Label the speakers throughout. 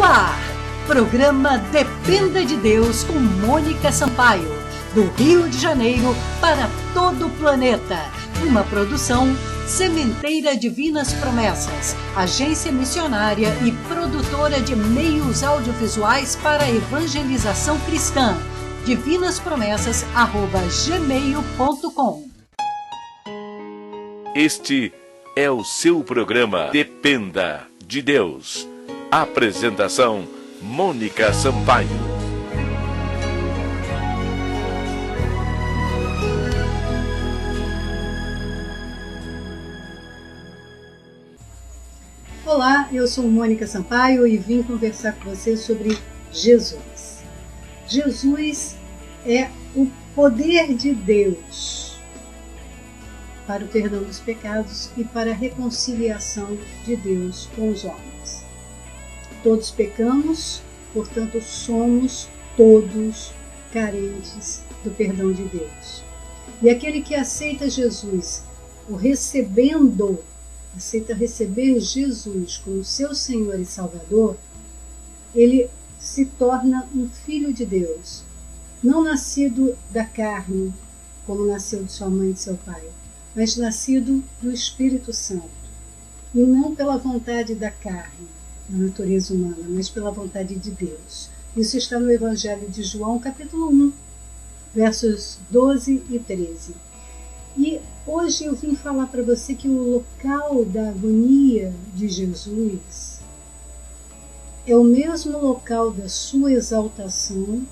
Speaker 1: No ar, programa Dependa de Deus com Mônica Sampaio, do Rio de Janeiro para todo o planeta. Uma produção Sementeira Divinas Promessas, agência missionária e produtora de meios audiovisuais para a evangelização cristã. divinaspromessas@gmail.com.
Speaker 2: Este é o seu programa Dependa de Deus. Apresentação: Mônica Sampaio.
Speaker 3: Olá, eu sou Mônica Sampaio e vim conversar com você sobre Jesus. Jesus é o poder de Deus para o perdão dos pecados e para a reconciliação de Deus com os homens. Todos pecamos, portanto somos todos carentes do perdão de Deus. E aquele que aceita Jesus, aceita receber Jesus como seu Senhor e Salvador, ele se torna um filho de Deus, não nascido da carne, como nasceu de sua mãe e de seu pai, mas nascido do Espírito Santo, e não pela vontade da carne, da natureza humana, mas pela vontade de Deus. Isso está no Evangelho de João, capítulo 1, versos 12 e 13. E hoje eu vim falar para você que o local da agonia de Jesus é o mesmo local da sua exaltação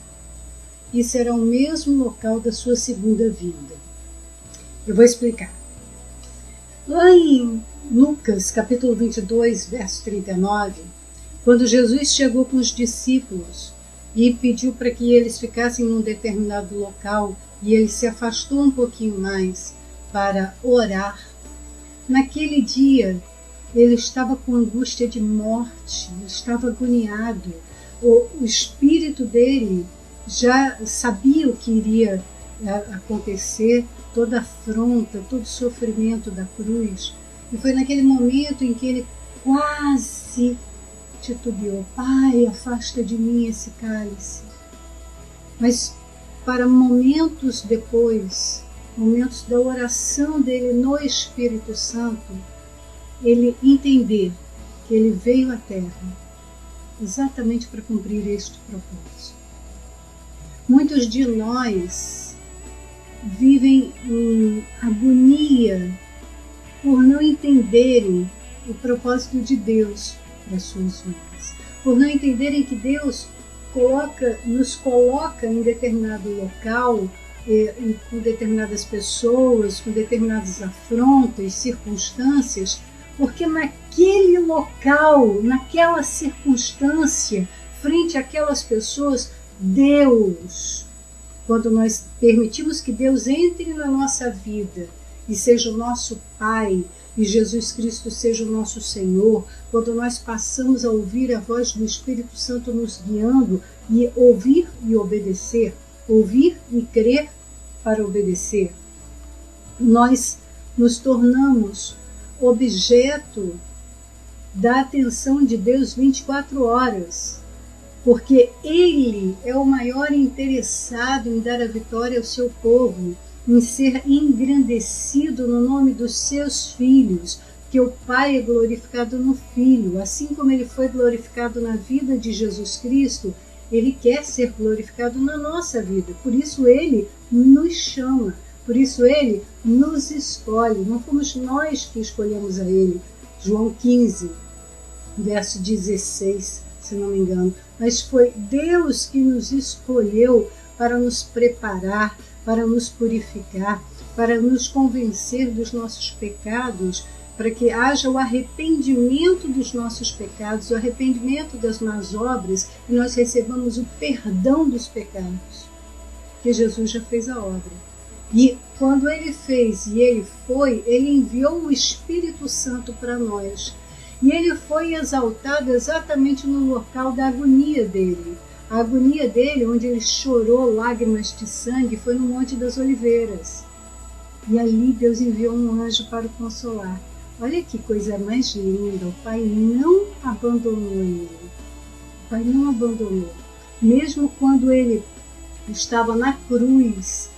Speaker 3: e será o mesmo local da sua segunda vinda. Eu vou explicar. Lá em Lucas, capítulo 22, verso 39, quando Jesus chegou com os discípulos e pediu para que eles ficassem num determinado local e ele se afastou um pouquinho mais para orar, naquele dia ele estava com angústia de morte, estava agoniado, o espírito dele já sabia o que iria acontecer, toda a afronta, todo o sofrimento da cruz. E foi naquele momento em que ele quase titubeou: Pai, afasta de mim esse cálice. Mas para momentos depois, momentos da oração dele no Espírito Santo, ele entender que ele veio à Terra exatamente para cumprir este propósito. Muitos de nós vivem em agonia por não entenderem o propósito de Deus para as suas vidas, por não entenderem que Deus nos coloca em determinado local, com determinadas pessoas, com determinadas afrontas, circunstâncias, porque naquele local, naquela circunstância, frente àquelas pessoas, Deus, quando nós permitimos que Deus entre na nossa vida e seja o nosso Pai, e Jesus Cristo seja o nosso Senhor, quando nós passamos a ouvir a voz do Espírito Santo nos guiando, e ouvir e obedecer, ouvir e crer para obedecer, nós nos tornamos objeto da atenção de Deus 24 horas, porque Ele é o maior interessado em dar a vitória ao seu povo, em ser engrandecido no nome dos seus filhos, que o Pai é glorificado no Filho, assim como Ele foi glorificado na vida de Jesus Cristo, Ele quer ser glorificado na nossa vida, por isso Ele nos chama, por isso Ele nos escolhe, não fomos nós que escolhemos a Ele. João 15, verso 16, se não me engano, mas foi Deus que nos escolheu para nos preparar, para nos purificar, para nos convencer dos nossos pecados, para que haja o arrependimento dos nossos pecados, o arrependimento das más obras, e nós recebamos o perdão dos pecados, que Jesus já fez a obra. E quando Ele fez e Ele foi, Ele enviou o Espírito Santo para nós. E Ele foi exaltado exatamente no local da agonia dele. A agonia dele, onde ele chorou lágrimas de sangue, foi no Monte das Oliveiras. E ali Deus enviou um anjo para o consolar. Olha que coisa mais linda, o Pai não abandonou ele. Pai não abandonou. Mesmo quando ele estava na cruz,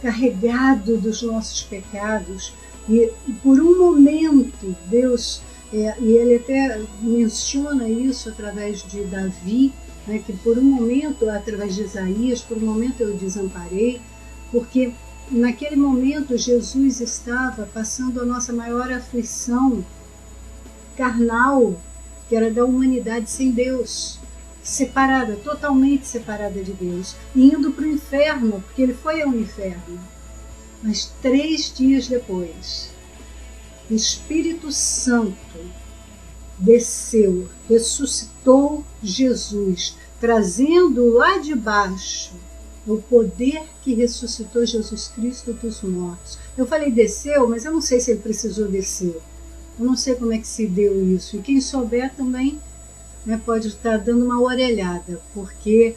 Speaker 3: carregado dos nossos pecados, e por um momento Deus, e ele até menciona isso através de Davi, né, que por um momento, através de Isaías, por um momento eu desamparei, porque naquele momento Jesus estava passando a nossa maior aflição carnal, que era da humanidade sem Deus, separada, totalmente separada de Deus, e indo para o inferno, porque ele foi ao inferno. Mas 3 dias depois, o Espírito Santo desceu, ressuscitou Jesus, trazendo lá de baixo o poder que ressuscitou Jesus Cristo dos mortos. Eu falei desceu, mas eu não sei se ele precisou descer. Eu não sei como é que se deu isso. E quem souber também, né, pode estar dando uma orelhada, porque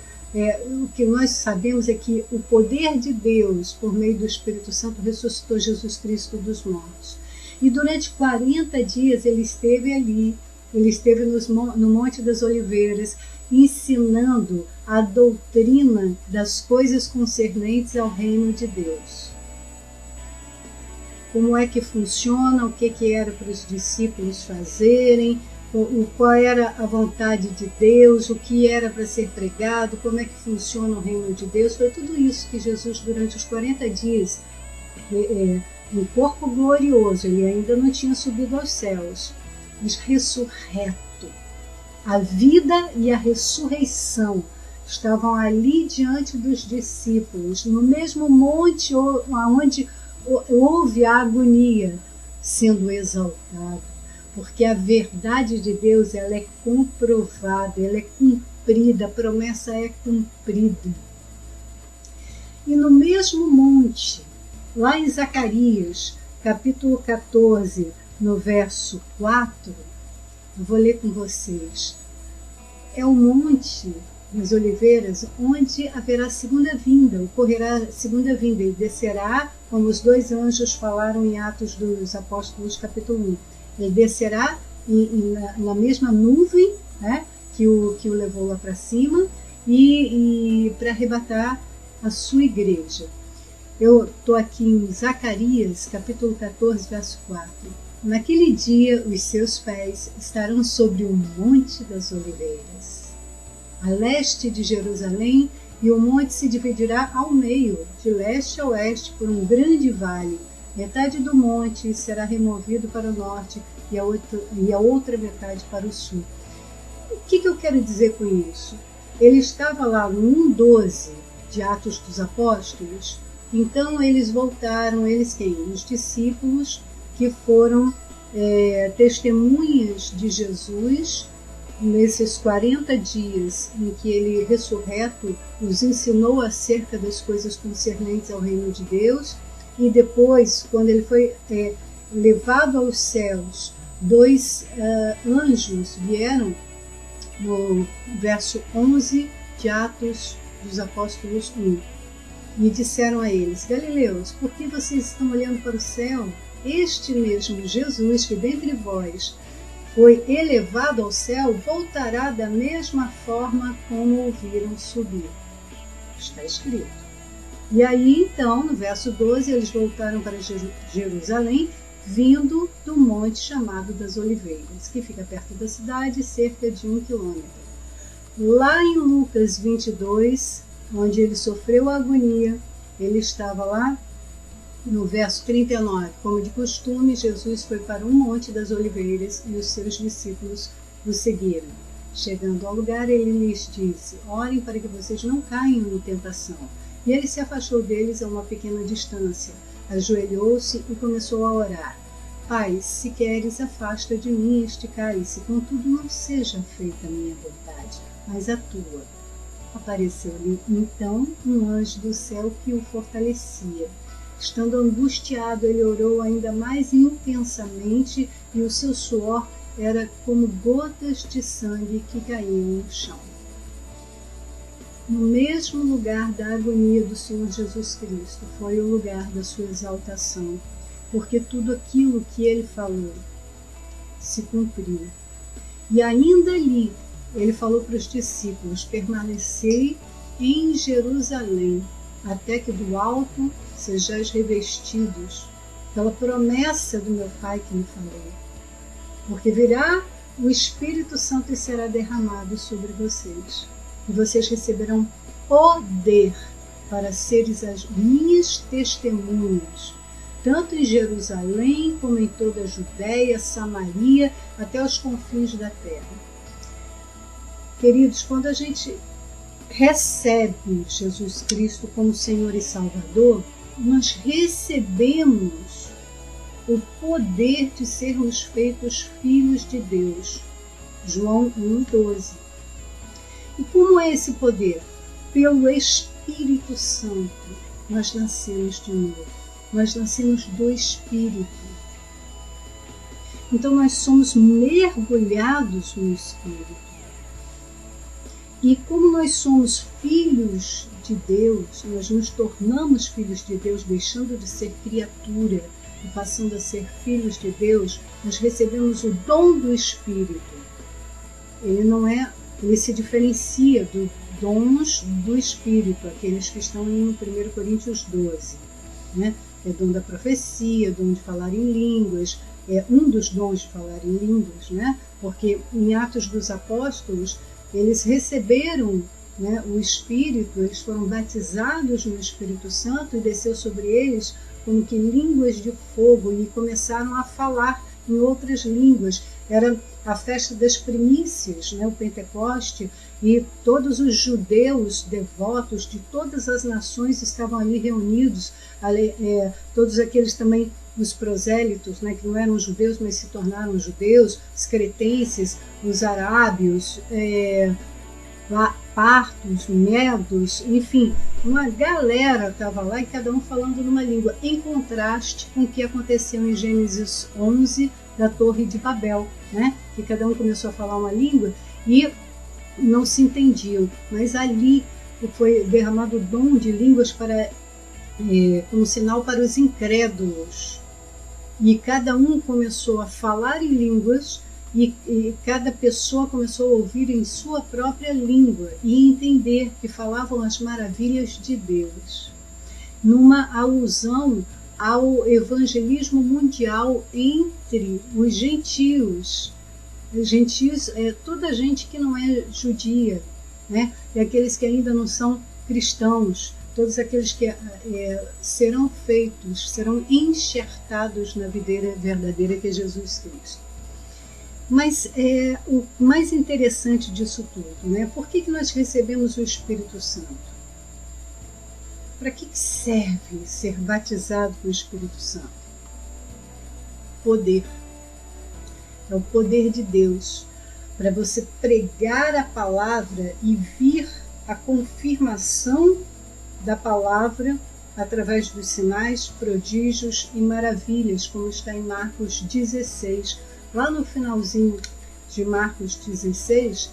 Speaker 3: o que nós sabemos é que o poder de Deus, por meio do Espírito Santo, ressuscitou Jesus Cristo dos mortos. E durante 40 dias ele esteve ali, ele esteve no Monte das Oliveiras, ensinando a doutrina das coisas concernentes ao reino de Deus. Como é que funciona, o que era para os discípulos fazerem, qual era a vontade de Deus, o que era para ser pregado, como é que funciona o reino de Deus. Foi tudo isso que Jesus, durante os 40 dias, no corpo glorioso, ele ainda não tinha subido aos céus, mas ressurreto. A vida e a ressurreição estavam ali diante dos discípulos, no mesmo monte onde houve a agonia, sendo exaltado, porque a verdade de Deus, ela é comprovada, ela é cumprida, a promessa é cumprida. E no mesmo monte, lá em Zacarias, capítulo 14, no verso 4, eu vou ler com vocês. É o Monte das Oliveiras, onde haverá segunda vinda, ocorrerá segunda vinda, e descerá, como os 2 anjos falaram em Atos dos Apóstolos, capítulo 1. Ele descerá na mesma nuvem, né, que o levou lá para cima, e para arrebatar a sua igreja. Eu estou aqui em Zacarias, capítulo 14, verso 4. Naquele dia, os seus pés estarão sobre o Monte das Oliveiras, a leste de Jerusalém, e o monte se dividirá ao meio, de leste a oeste, por um grande vale. Metade do monte será removido para o norte e a outra metade para o sul. O que eu quero dizer com isso? Ele estava lá no 1:12 de Atos dos Apóstolos, então eles voltaram, eles quem? Os discípulos, que foram testemunhas de Jesus nesses 40 dias em que ele, ressurreto, os ensinou acerca das coisas concernentes ao reino de Deus. E depois, quando ele foi levado aos céus, 2 anjos vieram, no verso 11 de Atos dos Apóstolos 1, e disseram a eles: Galileus, por que vocês estão olhando para o céu? Este mesmo Jesus, que dentre vós foi elevado ao céu, voltará da mesma forma como o viram subir. Está escrito. E aí, então, no verso 12, eles voltaram para Jerusalém, vindo do monte chamado das Oliveiras, que fica perto da cidade, cerca de 1 quilômetro. Lá em Lucas 22, onde ele sofreu a agonia, ele estava lá no verso 39. Como de costume, Jesus foi para um monte das Oliveiras e os seus discípulos o seguiram. Chegando ao lugar, ele lhes disse: orem para que vocês não caiam em tentação. E ele se afastou deles a uma pequena distância, ajoelhou-se e começou a orar: Pai, se queres, afasta de mim este cálice, contudo não seja feita a minha vontade, mas a tua. Apareceu-lhe então um anjo do céu que o fortalecia. Estando angustiado, ele orou ainda mais intensamente, e o seu suor era como gotas de sangue que caíam no chão. No mesmo lugar da agonia do Senhor Jesus Cristo foi o lugar da sua exaltação, porque tudo aquilo que ele falou se cumpriu. E ainda ali, ele falou para os discípulos: permanecei em Jerusalém, até que do alto sejais revestidos pela promessa do meu Pai que me falou. Porque virá o Espírito Santo e será derramado sobre vocês. E vocês receberão poder para seres as minhas testemunhas, tanto em Jerusalém como em toda a Judéia, Samaria, até os confins da terra. Queridos, quando a gente recebe Jesus Cristo como Senhor e Salvador, nós recebemos o poder de sermos feitos filhos de Deus. João 1,12. E como é esse poder? Pelo Espírito Santo nós nascemos de novo. Nós nascemos do Espírito. Então nós somos mergulhados no Espírito. E como nós somos filhos de Deus, nós nos tornamos filhos de Deus, deixando de ser criatura e passando a ser filhos de Deus, nós recebemos o dom do Espírito. Ele se diferencia dos dons do Espírito, aqueles que estão em 1 Coríntios 12. Né? É dom da profecia, dom de falar em línguas, é um dos dons de falar em línguas, né? Porque em Atos dos Apóstolos, eles receberam, né, o Espírito, eles foram batizados no Espírito Santo e desceu sobre eles como que línguas de fogo e começaram a falar em outras línguas. Era a festa das primícias, né, o Pentecoste, e todos os judeus devotos de todas as nações estavam ali reunidos, todos aqueles também, os prosélitos, né, que não eram judeus, mas se tornaram judeus, os cretenses, os arábios, partos, medos, enfim, uma galera estava lá e cada um falando numa língua, em contraste com o que aconteceu em Gênesis 11, da Torre de Babel, né? Que cada um começou a falar uma língua e não se entendiam, mas ali foi derramado o dom de línguas como sinal para os incrédulos, e cada um começou a falar em línguas e cada pessoa começou a ouvir em sua própria língua e entender que falavam as maravilhas de Deus, numa alusão ao evangelismo mundial entre os gentios. Os gentios é toda a gente que não é judia, né? E aqueles que ainda não são cristãos, todos aqueles que serão enxertados na videira verdadeira que é Jesus Cristo. Mas o mais interessante disso tudo, né? Por que nós recebemos o Espírito Santo? Para que serve ser batizado com o Espírito Santo? Poder. É o poder de Deus para você pregar a palavra e vir a confirmação da palavra através dos sinais, prodígios e maravilhas, como está em Marcos 16. Lá no finalzinho de Marcos 16,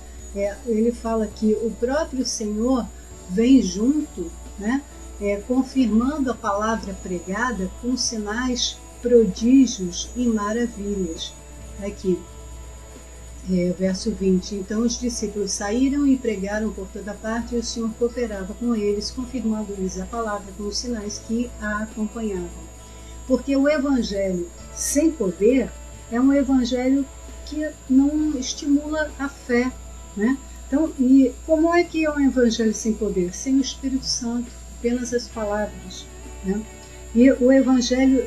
Speaker 3: ele fala que o próprio Senhor vem junto, né, confirmando a palavra pregada com sinais, prodígios e maravilhas. Aqui, verso 20. Então os discípulos saíram e pregaram por toda parte, e o Senhor cooperava com eles, confirmando-lhes a palavra com os sinais que a acompanhavam. Porque o evangelho sem poder é um evangelho que não estimula a fé, né? Então, e como é que é um evangelho sem poder? Sem o Espírito Santo, apenas as palavras, né? E no evangelho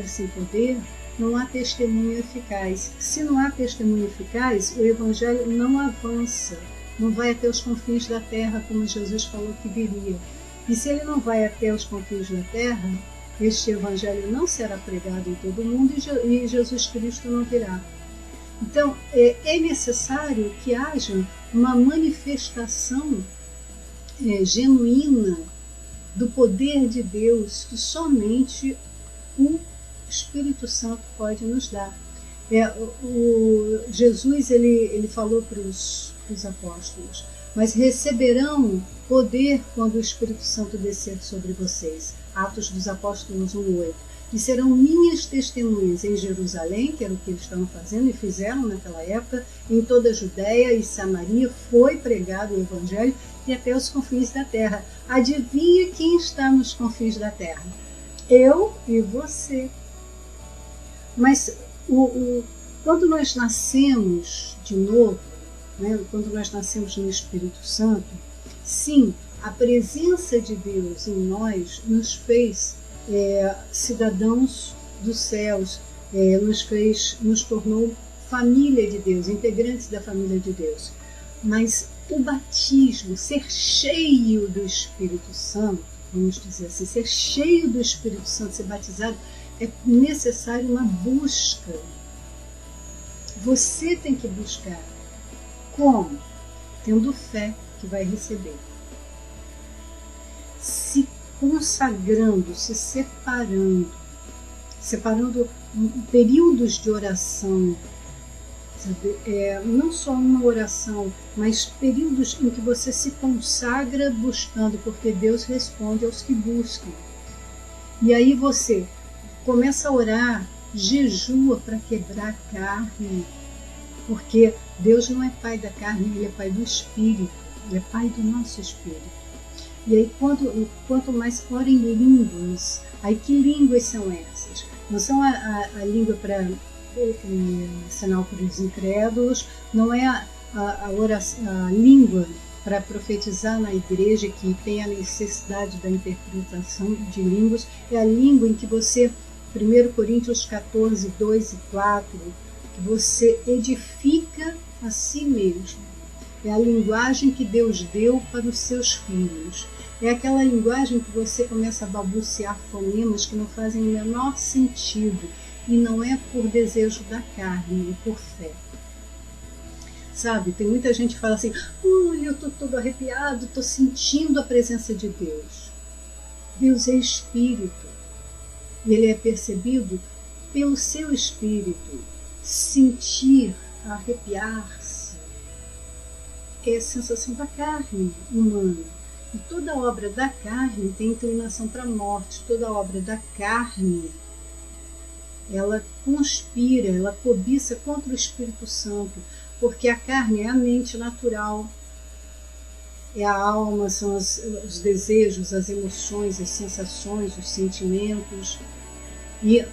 Speaker 3: sem poder não há testemunho eficaz. Se não há testemunho eficaz, o evangelho não avança, não vai até os confins da terra, como Jesus falou que viria. E se ele não vai até os confins da terra, este evangelho não será pregado em todo o mundo e Jesus Cristo não virá. Então, é necessário que haja uma manifestação genuína do poder de Deus que somente o Espírito Santo pode nos dar. Jesus ele falou para os apóstolos: mas receberão poder quando o Espírito Santo descer sobre vocês. Atos dos Apóstolos 1:8. e serão minhas testemunhas em Jerusalém, que era o que eles estavam fazendo e fizeram naquela época, em toda a Judéia e Samaria foi pregado o Evangelho e até os confins da terra. Adivinha quem está nos confins da terra? Eu e você. Mas quando nós nascemos de novo, né, quando nós nascemos no Espírito Santo, sim, a presença de Deus em nós nos fez cidadãos dos céus, nos tornou família de Deus, integrantes da família de Deus. Mas o batismo, ser cheio do Espírito Santo, vamos dizer assim, ser cheio do Espírito Santo, ser batizado, é necessário uma busca. Você tem que buscar. Como? Tendo fé que vai receber. Se consagrando, se separando períodos de oração, não só uma oração, mas períodos em que você se consagra buscando, porque Deus responde aos que buscam. E aí você começa a orar, jejua para quebrar a carne, porque Deus não é pai da carne, Ele é pai do Espírito, Ele é pai do nosso Espírito. E aí quanto mais ora em línguas, aí que línguas são essas? Não são a língua para sinal para os incrédulos, não é a língua para profetizar na igreja que tem a necessidade da interpretação de línguas, é a língua em que você, 1 Coríntios 14, 2 e 4, que você edifica a si mesmo. É a linguagem que Deus deu para os seus filhos. É aquela linguagem que você começa a balbuciar fonemas que não fazem o menor sentido. E não é por desejo da carne, é por fé. Sabe, tem muita gente que fala assim, eu estou todo arrepiado, estou sentindo a presença de Deus. Deus é Espírito. E Ele é percebido pelo seu Espírito. Sentir, arrepiar-se, é a sensação da carne humana. E toda obra da carne tem inclinação para a morte. Toda obra da carne, ela conspira, ela cobiça contra o Espírito Santo, porque a carne é a mente natural, é a alma, são os desejos, as emoções, as sensações, os sentimentos. E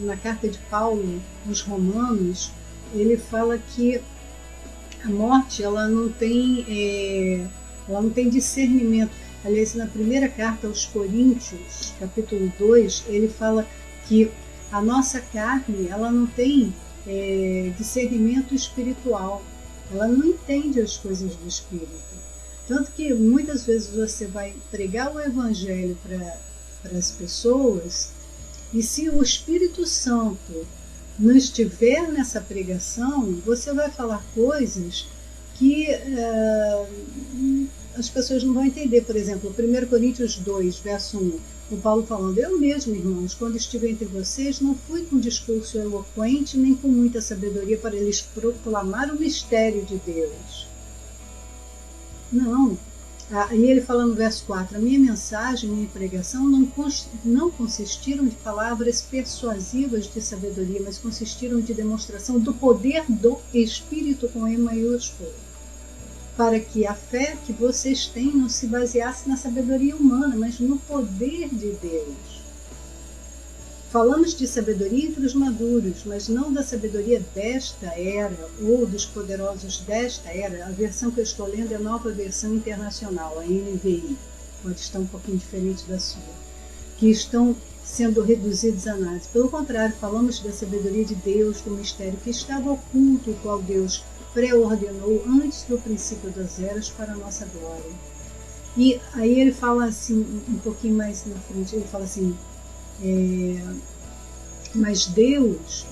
Speaker 3: na carta de Paulo, aos Romanos, ele fala que a morte ela não tem discernimento. Aliás, na primeira carta aos Coríntios, capítulo 2, ele fala que a nossa carne ela não tem discernimento espiritual, ela não entende as coisas do Espírito. Tanto que muitas vezes você vai pregar o Evangelho para as pessoas, e se o Espírito Santo não estiver nessa pregação, você vai falar coisas que as pessoas não vão entender. Por exemplo, 1 Coríntios 2, verso 1, o Paulo falando, eu mesmo, irmãos, quando estive entre vocês, não fui com discurso eloquente, nem com muita sabedoria para lhes proclamar o mistério de Deus. Não. E ele fala no verso 4, a minha mensagem, minha pregação não consistiram de palavras persuasivas de sabedoria, mas consistiram de demonstração do poder do Espírito com E maiúsculo, para que a fé que vocês têm não se baseasse na sabedoria humana, mas no poder de Deus. Falamos de sabedoria entre os maduros, mas não da sabedoria desta era ou dos poderosos desta era. A versão que eu estou lendo é a Nova Versão Internacional, a NVI. Pode estar um pouquinho diferente da sua. Que estão sendo reduzidos a nada. Pelo contrário, falamos da sabedoria de Deus, do mistério que estava oculto, o qual Deus pré-ordenou antes do princípio das eras para a nossa glória. E aí ele fala assim, um pouquinho mais na frente, ele fala assim, mas Deus,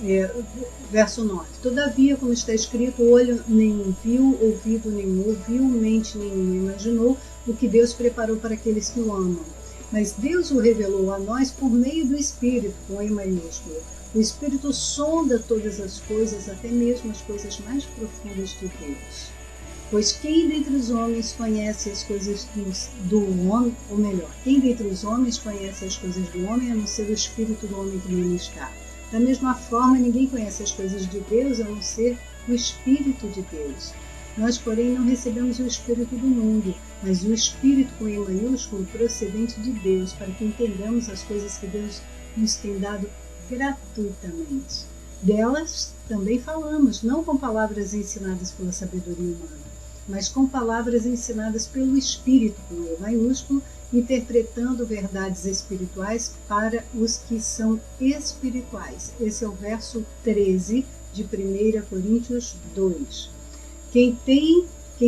Speaker 3: verso 9, todavia, como está escrito, olho nenhum viu, ouvido nenhum ouviu, mente nenhuma imaginou o que Deus preparou para aqueles que o amam. Mas Deus o revelou a nós por meio do Espírito, com E maiúsculo. O Espírito sonda todas as coisas, até mesmo as coisas mais profundas de Deus. Pois quem dentre os homens conhece as coisas do homem, ou melhor, quem dentre os homens conhece as coisas do homem, a não ser o espírito do homem que nele está? Da mesma forma, ninguém conhece as coisas de Deus, a não ser o Espírito de Deus. Nós, porém, não recebemos o Espírito do mundo, mas o Espírito com E maiúsculo procedente de Deus, para que entendamos as coisas que Deus nos tem dado gratuitamente. Delas também falamos, não com palavras ensinadas pela sabedoria humana, mas com palavras ensinadas pelo Espírito, com E maiúsculo, interpretando verdades espirituais para os que são espirituais. Esse é o verso 13 de 1 Coríntios 2. Quem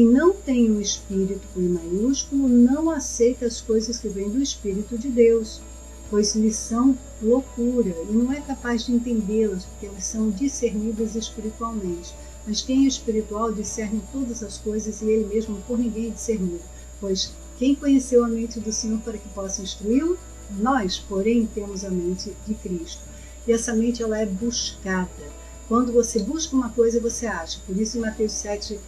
Speaker 3: não tem o Espírito com I maiúsculo não aceita as coisas que vêm do Espírito de Deus, pois lhes são loucura e não é capaz de entendê-las, porque elas são discernidas espiritualmente. Mas quem é espiritual discerne todas as coisas e ele mesmo por ninguém é discernido. Pois quem conheceu a mente do Senhor para que possa instruí-lo? Nós, porém, temos a mente de Cristo. E essa mente ela é buscada. Quando você busca uma coisa, você acha. Por isso, em Mateus 7,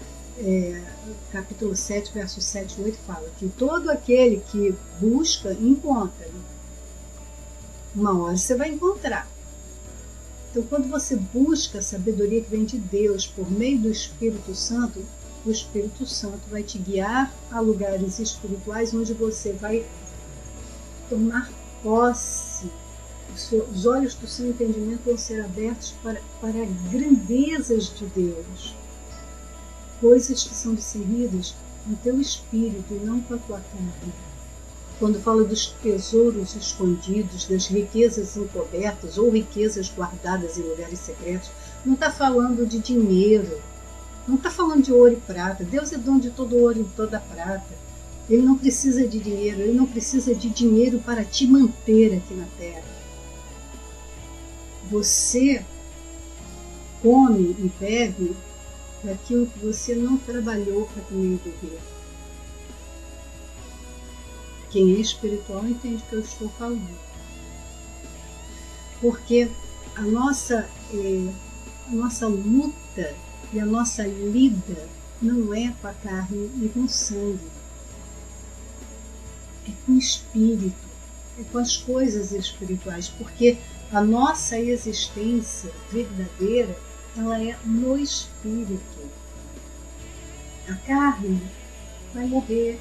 Speaker 3: capítulo 7, versos 7 e 8, fala que todo aquele que busca, encontra. Uma hora você vai encontrar. Então, quando você busca a sabedoria que vem de Deus por meio do Espírito Santo, o Espírito Santo vai te guiar a lugares espirituais onde você vai tomar posse. Os olhos do seu entendimento vão ser abertos para grandezas de Deus. Coisas que são discernidas no teu espírito e não com a tua carne. Quando fala dos tesouros escondidos, das riquezas encobertas ou riquezas guardadas em lugares secretos, não está falando de dinheiro, não está falando de ouro e prata. Deus é dono de todo ouro e toda prata. Ele não precisa de dinheiro, ele não precisa de dinheiro para te manter aqui na terra. Você come e bebe daquilo que você não trabalhou para comer e beber. Quem é espiritual entende o que eu estou falando. Porque a nossa luta e a nossa lida não é com a carne e com o sangue. É com o espírito, é com as coisas espirituais. Porque a nossa existência verdadeira, ela é no espírito. A carne vai morrer,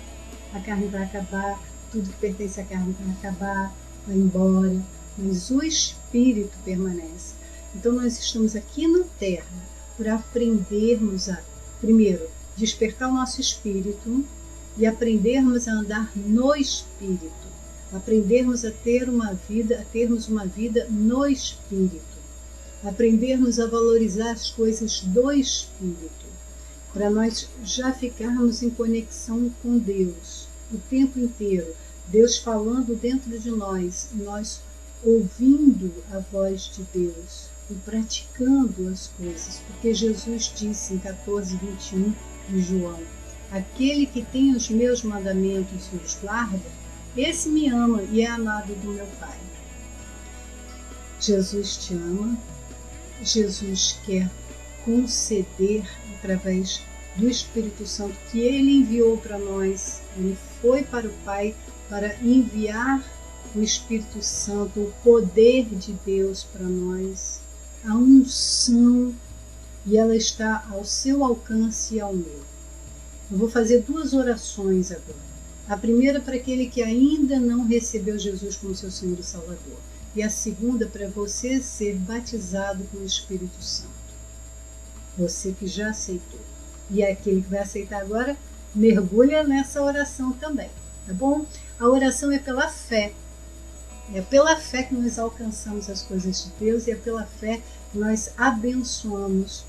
Speaker 3: a carne vai acabar, tudo que pertence à carne vai acabar, vai embora, mas o espírito permanece. Então nós estamos aqui na terra para aprendermos a, primeiro, despertar o nosso espírito e aprendermos a andar no espírito, aprendermos a termos uma vida no espírito, aprendermos a valorizar as coisas do espírito, para nós já ficarmos em conexão com Deus o tempo inteiro, Deus falando dentro de nós, nós ouvindo a voz de Deus e praticando as coisas, porque Jesus disse em 14:21 de João: aquele que tem os meus mandamentos e os guarda, esse me ama e é amado do meu Pai. Jesus te ama, Jesus quer conceder através do Espírito Santo que Ele enviou para nós. Ele foi para o Pai para enviar o Espírito Santo, o poder de Deus para nós, a unção, e ela está ao seu alcance e ao meu. Eu vou fazer 2 orações agora. A primeira para aquele que ainda não recebeu Jesus como seu Senhor e Salvador. E a segunda para você ser batizado com o Espírito Santo. Você que já aceitou. E aquele que vai aceitar agora, mergulha nessa oração também, tá bom? A oração é pela fé. É pela fé que nós alcançamos as coisas de Deus e é pela fé que nós abençoamos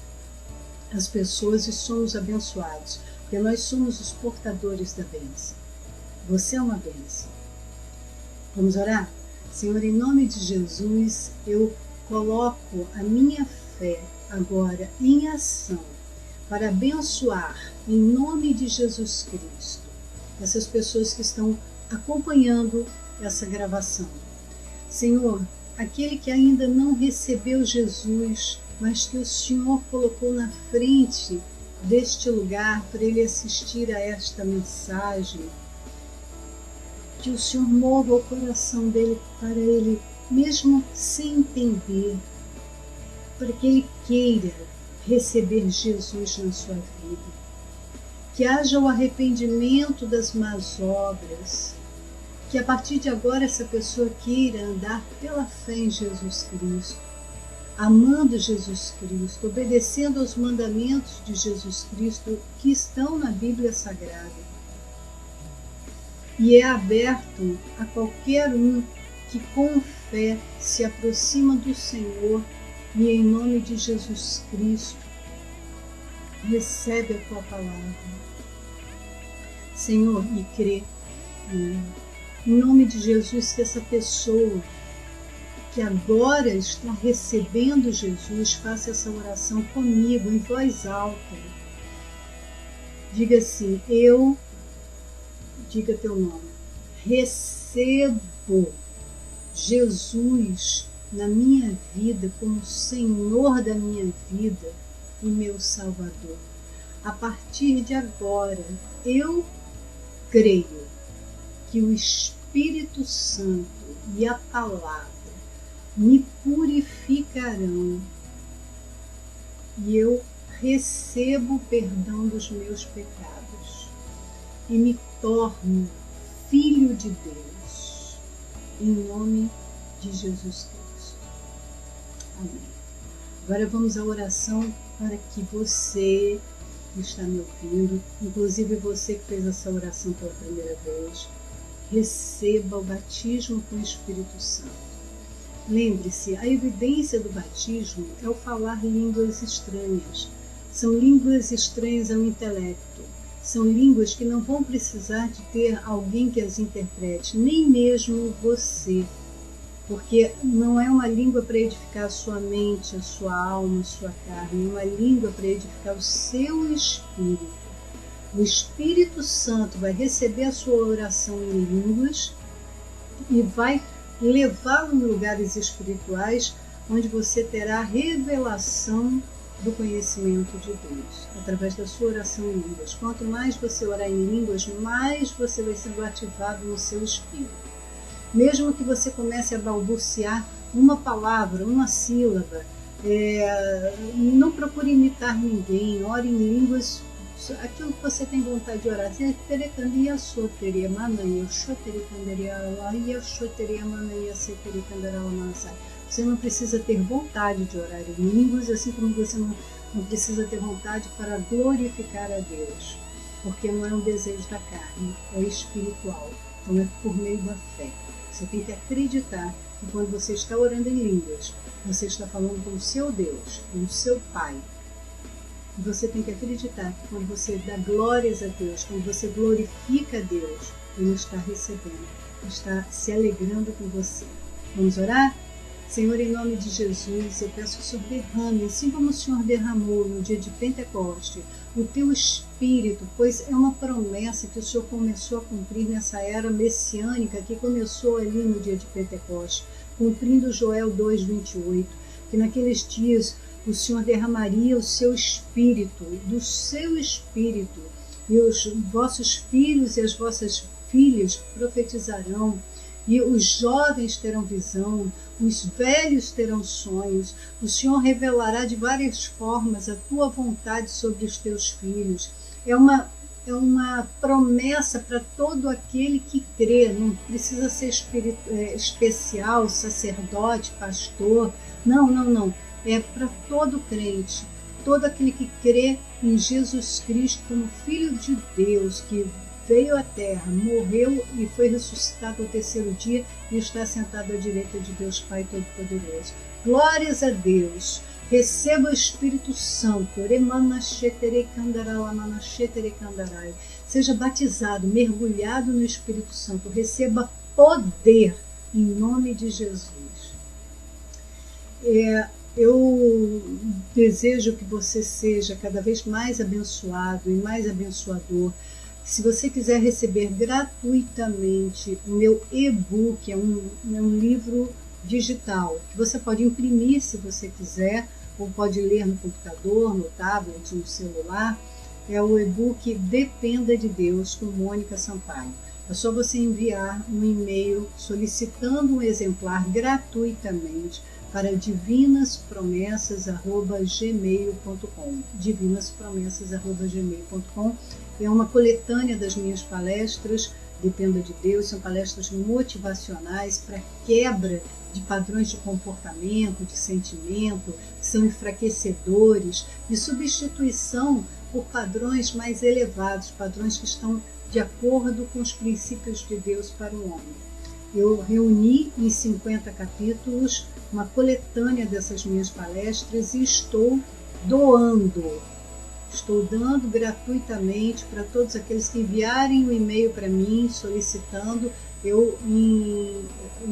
Speaker 3: as pessoas e somos abençoados. Porque nós somos os portadores da bênção. Você é uma bênção. Vamos orar? Senhor, em nome de Jesus, eu coloco a minha fé agora em ação para abençoar, em nome de Jesus Cristo, essas pessoas que estão acompanhando essa gravação. Senhor, aquele que ainda não recebeu Jesus, mas que o Senhor colocou na frente deste lugar para ele assistir a esta mensagem. Que o Senhor mova o coração dele para ele, mesmo sem entender, para que ele queira receber Jesus na sua vida. Que haja o arrependimento das más obras, que a partir de agora essa pessoa queira andar pela fé em Jesus Cristo, amando Jesus Cristo, obedecendo aos mandamentos de Jesus Cristo que estão na Bíblia Sagrada. E é aberto a qualquer um que com fé se aproxima do Senhor e em nome de Jesus Cristo recebe a tua palavra. Senhor, e crê. Em nome de Jesus, que essa pessoa que agora está recebendo Jesus, faça essa oração comigo, em voz alta. Diga assim, diga teu nome, recebo Jesus na minha vida como Senhor da minha vida e meu Salvador. A partir de agora, eu creio que o Espírito Santo e a palavra me purificarão e eu recebo o perdão dos meus pecados e me torno filho de Deus, em nome de Jesus Cristo. Amém. Agora vamos à oração para que você que está me ouvindo, inclusive você que fez essa oração pela primeira vez, receba o batismo com o Espírito Santo. Lembre-se, a evidência do batismo é o falar línguas estranhas. São línguas estranhas ao intelecto. São línguas que não vão precisar de ter alguém que as interprete, nem mesmo você. Porque não é uma língua para edificar a sua mente, a sua alma, a sua carne. É uma língua para edificar o seu espírito. O Espírito Santo vai receber a sua oração em línguas e vai levá-lo em lugares espirituais onde você terá revelação do conhecimento de Deus, através da sua oração em línguas. Quanto mais você orar em línguas, mais você vai sendo ativado no seu espírito. Mesmo que você comece a balbuciar uma palavra, uma sílaba, não procure imitar ninguém, ore em línguas, aquilo que você tem vontade de orar. Você não precisa ter vontade de orar em línguas, assim como você não precisa ter vontade para glorificar a Deus, porque não é um desejo da carne, é espiritual, então é por meio da fé. Você tem que acreditar que quando você está orando em línguas, você está falando com o seu Deus, com o seu Pai. E você tem que acreditar que quando você dá glórias a Deus, quando você glorifica a Deus, Ele está recebendo, está se alegrando com você. Vamos orar? Senhor, em nome de Jesus, eu peço que o Senhor derrame, assim como o Senhor derramou no dia de Pentecoste, o teu Espírito, pois é uma promessa que o Senhor começou a cumprir nessa era messiânica que começou ali no dia de Pentecoste, cumprindo Joel 2:28, que naqueles dias o Senhor derramaria o seu Espírito, do seu Espírito, e os vossos filhos e as vossas filhas profetizarão, e os jovens terão visão, os velhos terão sonhos. O Senhor revelará de várias formas a tua vontade sobre os teus filhos. É uma promessa para todo aquele que crê. Não precisa ser especial, sacerdote, pastor. Não. É para todo crente. Todo aquele que crê em Jesus Cristo como Filho de Deus, que veio à terra, morreu e foi ressuscitado ao terceiro dia e está sentado à direita de Deus Pai Todo-Poderoso. Glórias a Deus! Receba o Espírito Santo. Seja batizado, mergulhado no Espírito Santo. Receba poder em nome de Jesus. Eu desejo que você seja cada vez mais abençoado e mais abençoador. Se você quiser receber gratuitamente o meu e-book, é um livro digital, que você pode imprimir se você quiser, ou pode ler no computador, no tablet, no celular. é o e-book Dependa de Deus, com Mônica Sampaio. É só você enviar um e-mail solicitando um exemplar gratuitamente para divinaspromessas@gmail.com. divinaspromessas@gmail.com. É uma coletânea das minhas palestras, Dependa de Deus, são palestras motivacionais para quebra de padrões de comportamento, de sentimento, que são enfraquecedores, de substituição por padrões mais elevados, padrões que estão de acordo com os princípios de Deus para o homem. Eu reuni em 50 capítulos uma coletânea dessas minhas palestras e estou doando. Estou dando gratuitamente para todos aqueles que enviarem um e-mail para mim solicitando. Eu, em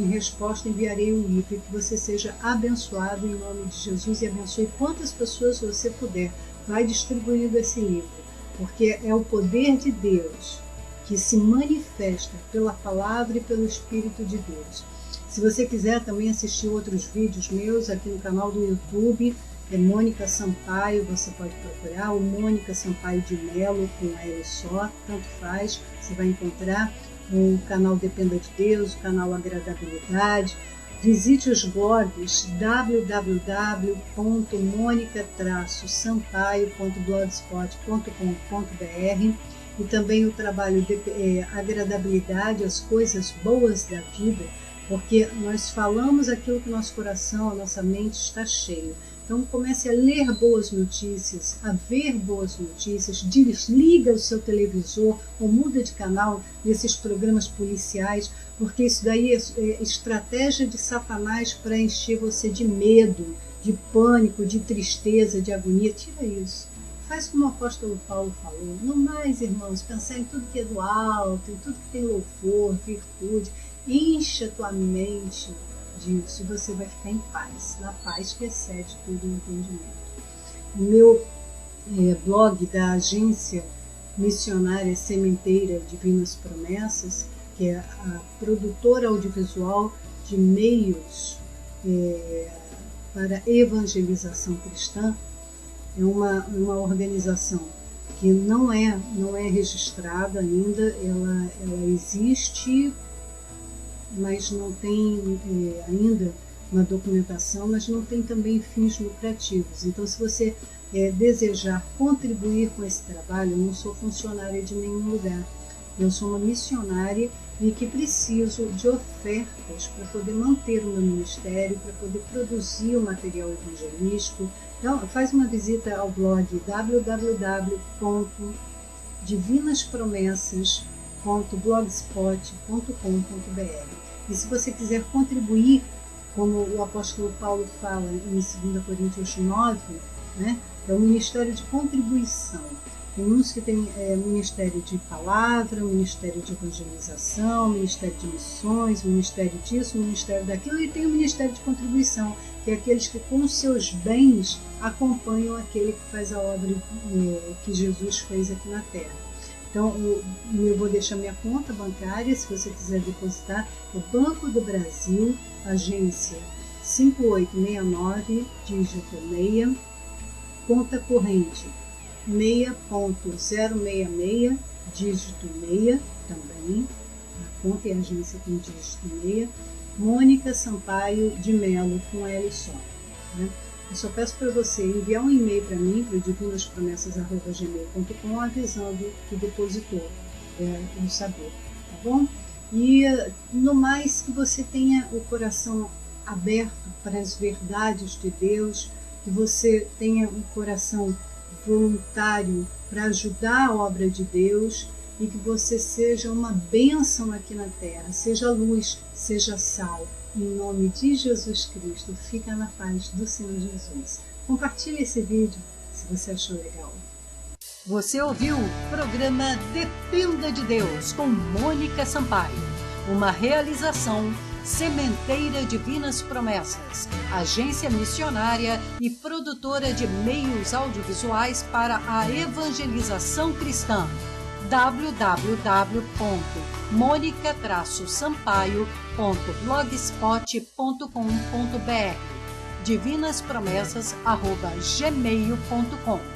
Speaker 3: resposta, enviarei o livro. Que você seja abençoado em nome de Jesus e abençoe quantas pessoas você puder. Vai distribuindo esse livro, porque é o poder de Deus que se manifesta pela palavra e pelo Espírito de Deus. Se você quiser também assistir outros vídeos meus aqui no canal do YouTube, é Mônica Sampaio, você pode procurar, ou Mônica Sampaio de Melo, com L só, tanto faz, você vai encontrar o canal Dependa de Deus, o canal Agradabilidade. Visite os blogs www.monica-sampaio.blogspot.com.br e também o trabalho de Agradabilidade, as coisas boas da vida, porque nós falamos aquilo que nosso coração, a nossa mente está cheio. Então comece a ler boas notícias, a ver boas notícias, desliga o seu televisor ou muda de canal nesses programas policiais, porque isso daí é estratégia de Satanás para encher você de medo, de pânico, de tristeza, de agonia. Tira isso. Faz como o apóstolo Paulo falou. Não mais, irmãos, pensar em tudo que é do alto, em tudo que tem louvor, virtude. Encha a tua mente disso e você vai ficar em paz, na paz que excede todo o entendimento. O meu blog da agência missionária Sementeira Divinas Promessas, que é a produtora audiovisual de meios para evangelização cristã, é uma organização que não é registrada ainda, ela existe, mas não tem ainda uma documentação, mas não tem também fins lucrativos. Então, se você desejar contribuir com esse trabalho, eu não sou funcionária de nenhum lugar, eu sou uma missionária e que preciso de ofertas para poder manter o meu ministério, para poder produzir o material evangelístico. Então, faz uma visita ao blog www.divinaspromessas.blogspot.com.br. E se você quiser contribuir, como o apóstolo Paulo fala em 2 Coríntios 9, né, é um ministério de contribuição. Tem uns que tem ministério de palavra, ministério de evangelização, ministério de missões, ministério disso, ministério daquilo, e tem o ministério de contribuição, que é aqueles que com seus bens acompanham aquele que faz a obra que Jesus fez aqui na Terra. Então, eu vou deixar minha conta bancária, se você quiser depositar, é Banco do Brasil, agência 5869, dígito 6, conta corrente 6.066, dígito 6 também, a conta e a agência com dígito 6, Mônica Sampaio de Melo, com L só. Né? Eu só peço para você enviar um e-mail para mim, para divinaspromessas@gmail.com, avisando que depositou, no saber, tá bom? E no mais, que você tenha o coração aberto para as verdades de Deus, que você tenha um coração voluntário para ajudar a obra de Deus e que você seja uma bênção aqui na terra, seja luz, seja sal. Em nome de Jesus Cristo, fica na paz do Senhor Jesus. Compartilhe esse vídeo se você achou legal.
Speaker 1: Você ouviu o programa Dependa de Deus com Mônica Sampaio, uma realização Sementeira Divinas Promessas, agência missionária e produtora de meios audiovisuais para a evangelização cristã. www.monica-sampaio.blogspot.com.br divinaspromessas@gmail.com